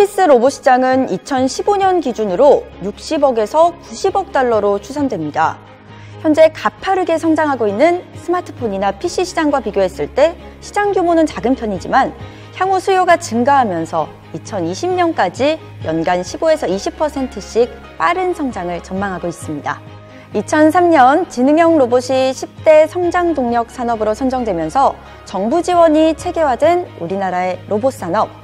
서비스 로봇 시장은 2015년 기준으로 60억에서 90억 달러로 추산됩니다. 현재 가파르게 성장하고 있는 스마트폰이나 PC 시장과 비교했을 때 시장 규모는 작은 편이지만 향후 수요가 증가하면서 2020년까지 연간 15에서 20%씩 빠른 성장을 전망하고 있습니다. 2003년 지능형 로봇이 10대 성장 동력 산업으로 선정되면서 정부 지원이 체계화된 우리나라의 로봇 산업.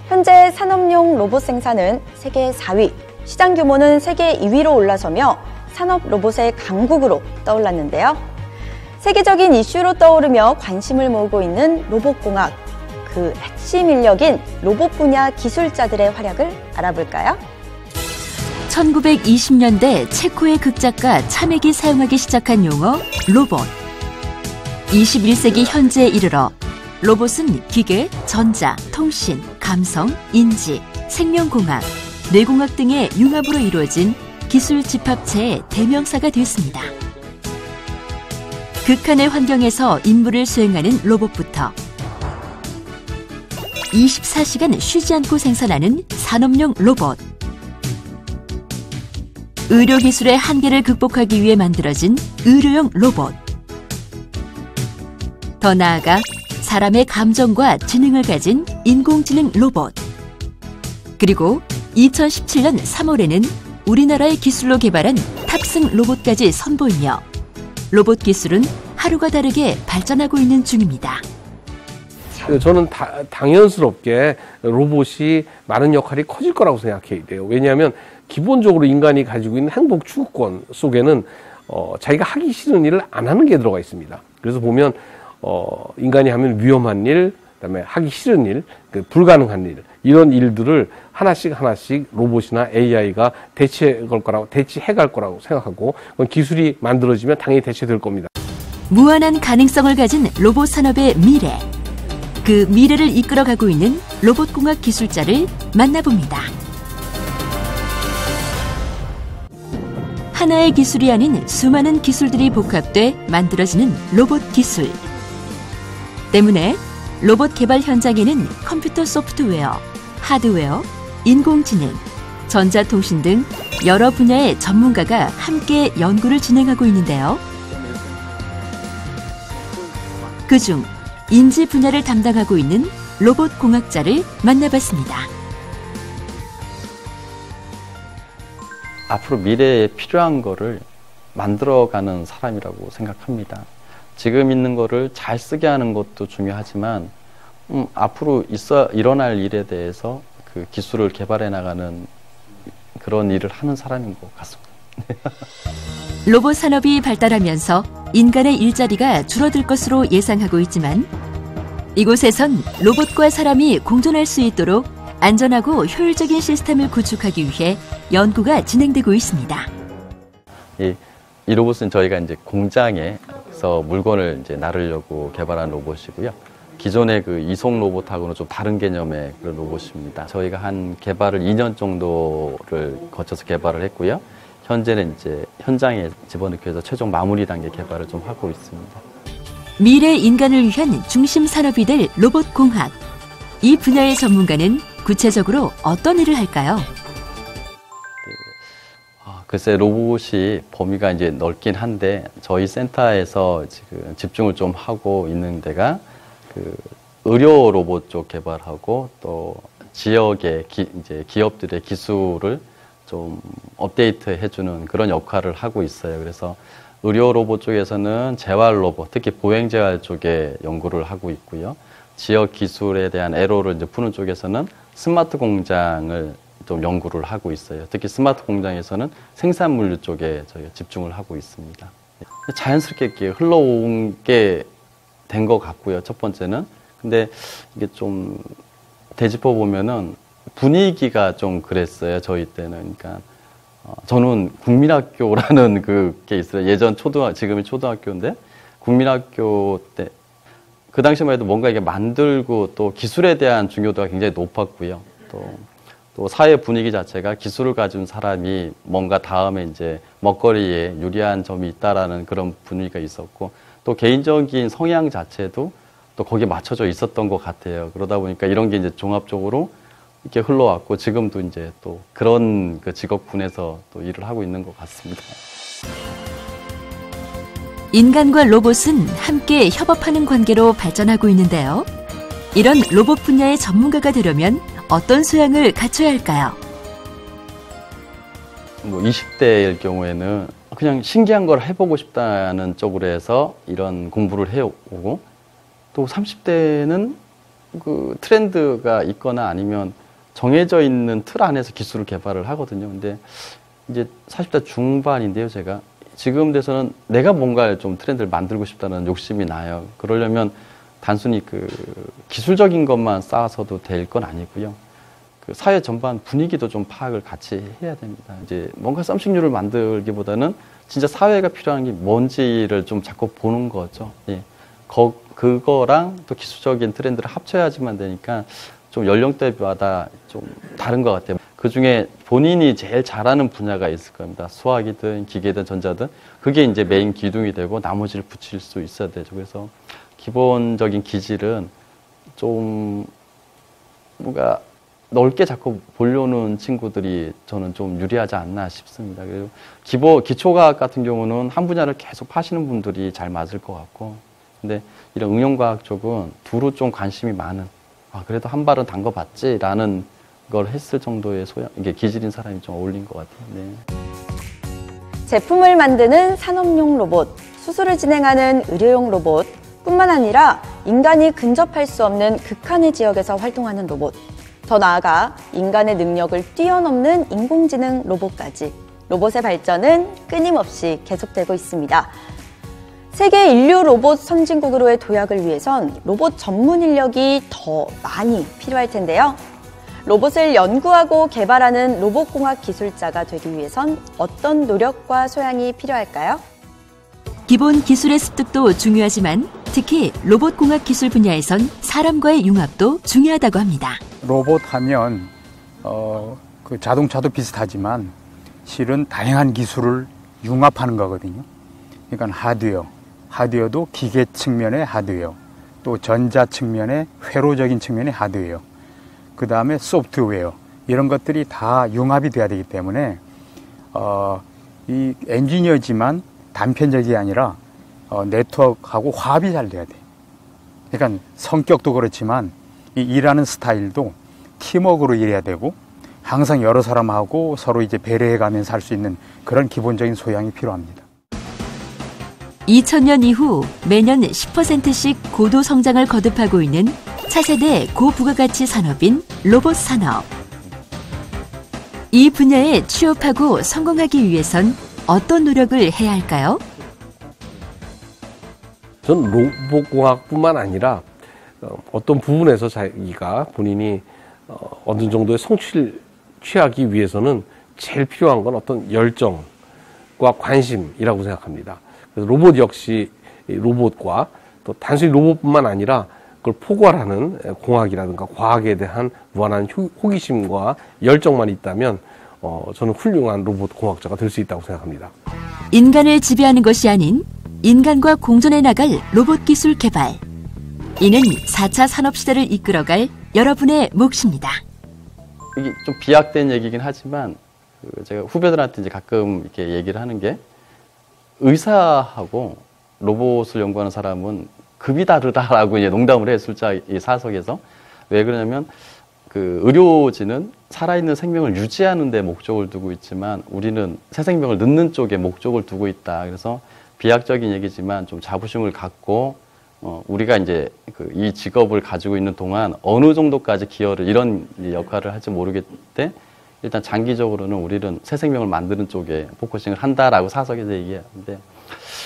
현재 산업용 로봇 생산은 세계 4위, 시장 규모는 세계 2위로 올라서며 산업 로봇의 강국으로 떠올랐는데요. 세계적인 이슈로 떠오르며 관심을 모으고 있는 로봇공학, 그 핵심 인력인 로봇 분야 기술자들의 활약을 알아볼까요? 1920년대 체코의 극작가 차맥이 사용하기 시작한 용어 로봇. 21세기 현재에 이르러 로봇은 기계, 전자, 통신, 감성, 인지, 생명공학, 뇌공학 등의 융합으로 이루어진 기술 집합체의 대명사가 됐습니다. 극한의 환경에서 임무를 수행하는 로봇부터 24시간 쉬지 않고 생산하는 산업용 로봇, 의료기술의 한계를 극복하기 위해 만들어진 의료용 로봇, 더 나아가 사람의 감정과 지능을 가진 인공지능 로봇, 그리고 2017년 3월에는 우리나라의 기술로 개발한 탑승 로봇까지 선보이며 로봇 기술은 하루가 다르게 발전하고 있는 중입니다. 저는 당연스럽게 로봇이 많은 역할이 커질 거라고 생각해야 돼요. 왜냐하면 기본적으로 인간이 가지고 있는 행복 추구권 속에는 자기가 하기 싫은 일을 안 하는 게 들어가 있습니다. 그래서 보면 인간이 하면 위험한 일, 그다음에 하기 싫은 일, 불가능한 일, 이런 일들을 하나씩 로봇이나 AI가 대체해 갈 거라고 생각하고, 그건 기술이 만들어지면 당연히 대체될 겁니다. 무한한 가능성을 가진 로봇 산업의 미래. 그 미래를 이끌어가고 있는 로봇공학 기술자를 만나봅니다. 하나의 기술이 아닌 수많은 기술들이 복합돼 만들어지는 로봇 기술. 때문에 로봇 개발 현장에는 컴퓨터 소프트웨어, 하드웨어, 인공지능, 전자통신 등 여러 분야의 전문가가 함께 연구를 진행하고 있는데요. 그중 인지 분야를 담당하고 있는 로봇 공학자를 만나봤습니다. 앞으로 미래에 필요한 거를 만들어가는 사람이라고 생각합니다. 지금 있는 거를 잘 쓰게 하는 것도 중요하지만 앞으로 일어날 일에 대해서 그 기술을 개발해 나가는 그런 일을 하는 사람인 것 같습니다. 로봇 산업이 발달하면서 인간의 일자리가 줄어들 것으로 예상하고 있지만 이곳에선 로봇과 사람이 공존할 수 있도록 안전하고 효율적인 시스템을 구축하기 위해 연구가 진행되고 있습니다. 이 로봇은 저희가 이제 공장에서 물건을 이제 나르려고 개발한 로봇이고요. 기존의 그 이송 로봇하고는 좀 다른 개념의 그런 로봇입니다. 저희가 한 개발을 2년 정도를 거쳐서 개발을 했고요. 현재는 이제 현장에 집어넣기 위해서 최종 마무리 단계 개발을 좀 하고 있습니다. 미래 인간을 위한 중심 산업이 될 로봇 공학. 이 분야의 전문가는 구체적으로 어떤 일을 할까요? 글쎄 로봇이 범위가 이제 넓긴 한데 저희 센터에서 지금 집중을 좀 하고 있는 데가 그 의료 로봇 쪽 개발하고 또 지역의 이제 기업들의 기술을 좀 업데이트 해주는 그런 역할을 하고 있어요. 그래서 의료 로봇 쪽에서는 재활 로봇, 특히 보행 재활 쪽에 연구를 하고 있고요. 지역 기술에 대한 애로를 이제 푸는 쪽에서는 스마트 공장을 좀 연구를 하고 있어요. 특히 스마트 공장에서는 생산 물류 쪽에 저희가 집중을 하고 있습니다. 자연스럽게 이렇게 흘러온 게 된 것 같고요. 첫 번째는. 근데 이게 좀 되짚어 보면은 분위기가 좀 그랬어요. 저희 때는. 그러니까 저는 국민학교라는 그게 있어요. 예전 지금이 초등학교인데 국민학교 때 그 당시만 해도 뭔가 이게 만들고 또 기술에 대한 중요도가 굉장히 높았고요. 또 사회 분위기 자체가 기술을 가진 사람이 뭔가 다음에 이제 먹거리에 유리한 점이 있다라는 그런 분위기가 있었고 또 개인적인 성향 자체도 또 거기에 맞춰져 있었던 것 같아요. 그러다 보니까 이런 게 이제 종합적으로 이렇게 흘러왔고 지금도 이제 또 그런 그 직업군에서 또 일을 하고 있는 것 같습니다. 인간과 로봇은 함께 협업하는 관계로 발전하고 있는데요. 이런 로봇 분야의 전문가가 되려면 어떤 소양을 갖춰야 할까요? 뭐 20대일 경우에는 그냥 신기한 걸 해보고 싶다는 쪽으로 해서 이런 공부를 해오고, 또 30대는 그 트렌드가 있거나 아니면 정해져 있는 틀 안에서 기술을 개발을 하거든요. 근데 이제 40대 중반인데요, 제가 지금 돼서는 내가 뭔가 좀 트렌드를 만들고 싶다는 욕심이 나요. 그러려면 단순히 그 기술적인 것만 쌓아서도 될 건 아니고요. 그 사회 전반 분위기도 좀 파악을 같이 해야 됩니다. 이제 뭔가 썸씽류를 만들기보다는 진짜 사회가 필요한 게 뭔지를 좀 자꾸 보는 거죠. 예. 그거랑 또 기술적인 트렌드를 합쳐야지만 되니까 좀 연령대마다 좀 다른 것 같아요. 그 중에 본인이 제일 잘하는 분야가 있을 겁니다. 수학이든 기계든 전자든 그게 이제 메인 기둥이 되고 나머지를 붙일 수 있어야 되죠. 그래서 기본적인 기질은 좀 뭔가 넓게 자꾸 보려는 친구들이 저는 좀 유리하지 않나 싶습니다. 그리고 기초과학 같은 경우는 한 분야를 계속 파시는 분들이 잘 맞을 것 같고, 근데 이런 응용과학 쪽은 두루 좀 관심이 많은, 그래도 한 발은 담궈봤지라는 걸 했을 정도의 이게 기질인 사람이 좀 어울린 것 같아요. 네. 제품을 만드는 산업용 로봇, 수술을 진행하는 의료용 로봇, 뿐만 아니라 인간이 근접할 수 없는 극한의 지역에서 활동하는 로봇, 더 나아가 인간의 능력을 뛰어넘는 인공지능 로봇까지 로봇의 발전은 끊임없이 계속되고 있습니다. 세계 인류 로봇 선진국으로의 도약을 위해선 로봇 전문 인력이 더 많이 필요할 텐데요. 로봇을 연구하고 개발하는 로봇공학 기술자가 되기 위해선 어떤 노력과 소양이 필요할까요? 기본 기술의 습득도 중요하지만 특히 로봇공학 기술 분야에선 사람과의 융합도 중요하다고 합니다. 로봇 하면 그 자동차도 비슷하지만 실은 다양한 기술을 융합하는 거거든요. 그러니까 하드웨어도 기계 측면의 하드웨어, 또 전자 측면의 회로적인 측면의 하드웨어, 그 다음에 소프트웨어, 이런 것들이 다 융합이 돼야 되기 때문에 이 엔지니어지만 단편적이 아니라 네트워크하고 화합이 잘 돼야 돼. 그러니까 성격도 그렇지만 이 일하는 스타일도 팀워크로 일해야 되고, 항상 여러 사람하고 서로 이제 배려해가면서 할 수 있는 그런 기본적인 소양이 필요합니다. 2000년 이후 매년 10%씩 고도 성장을 거듭하고 있는 차세대 고부가가치 산업인 로봇 산업. 이 분야에 취업하고 성공하기 위해선 어떤 노력을 해야 할까요? 전 로봇공학뿐만 아니라 어떤 부분에서 자기가 본인이 어느 정도의 성취를 취하기 위해서는 제일 필요한 건 어떤 열정과 관심이라고 생각합니다. 그래서 로봇 역시 로봇과 또 단순히 로봇뿐만 아니라 그걸 포괄하는 공학이라든가 과학에 대한 무한한 호기심과 열정만 있다면 저는 훌륭한 로봇 공학자가 될 수 있다고 생각합니다. 인간을 지배하는 것이 아닌 인간과 공존해 나갈 로봇 기술 개발. 이는 4차 산업시대를 이끌어갈 여러분의 몫입니다. 이게 좀 비약된 얘기긴 하지만 제가 후배들한테 이제 가끔 이렇게 얘기를 하는 게, 의사하고 로봇을 연구하는 사람은 급이 다르다라고 이제 농담을 해요, 술자 이 사석에서. 왜 그러냐면 그 의료진은 살아있는 생명을 유지하는 데 목적을 두고 있지만 우리는 새 생명을 넣는 쪽에 목적을 두고 있다. 그래서 비약적인 얘기지만 좀 자부심을 갖고 우리가 이제 이 직업을 가지고 있는 동안 어느 정도까지 기여를, 이런 역할을 할지 모르겠는데 일단 장기적으로는 우리는 새 생명을 만드는 쪽에 포커싱을 한다라고 사석에서 얘기하는데,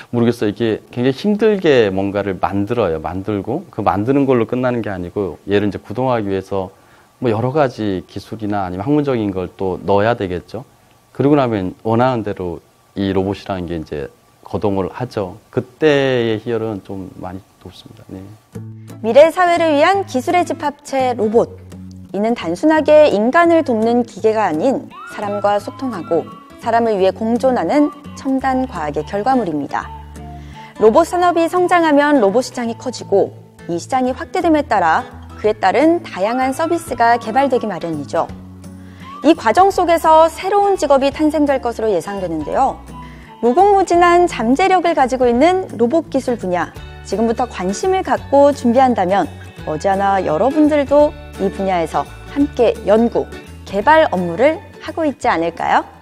모르겠어요. 이게 굉장히 힘들게 뭔가를 만들고 그 만드는 걸로 끝나는 게 아니고 얘를 이제 구동하기 위해서 뭐 여러 가지 기술이나 아니면 학문적인 걸 또 넣어야 되겠죠. 그러고 나면 원하는 대로 이 로봇이라는 게 이제 거동을 하죠. 그때의 희열은 좀 많이 높습니다. 네. 미래 사회를 위한 기술의 집합체 로봇. 이는 단순하게 인간을 돕는 기계가 아닌 사람과 소통하고 사람을 위해 공존하는 첨단 과학의 결과물입니다. 로봇 산업이 성장하면 로봇 시장이 커지고 이 시장이 확대됨에 따라 그에 따른 다양한 서비스가 개발되기 마련이죠. 이 과정 속에서 새로운 직업이 탄생될 것으로 예상되는데요. 무궁무진한 잠재력을 가지고 있는 로봇 기술 분야, 지금부터 관심을 갖고 준비한다면 머지않아 여러분들도 이 분야에서 함께 연구, 개발 업무를 하고 있지 않을까요?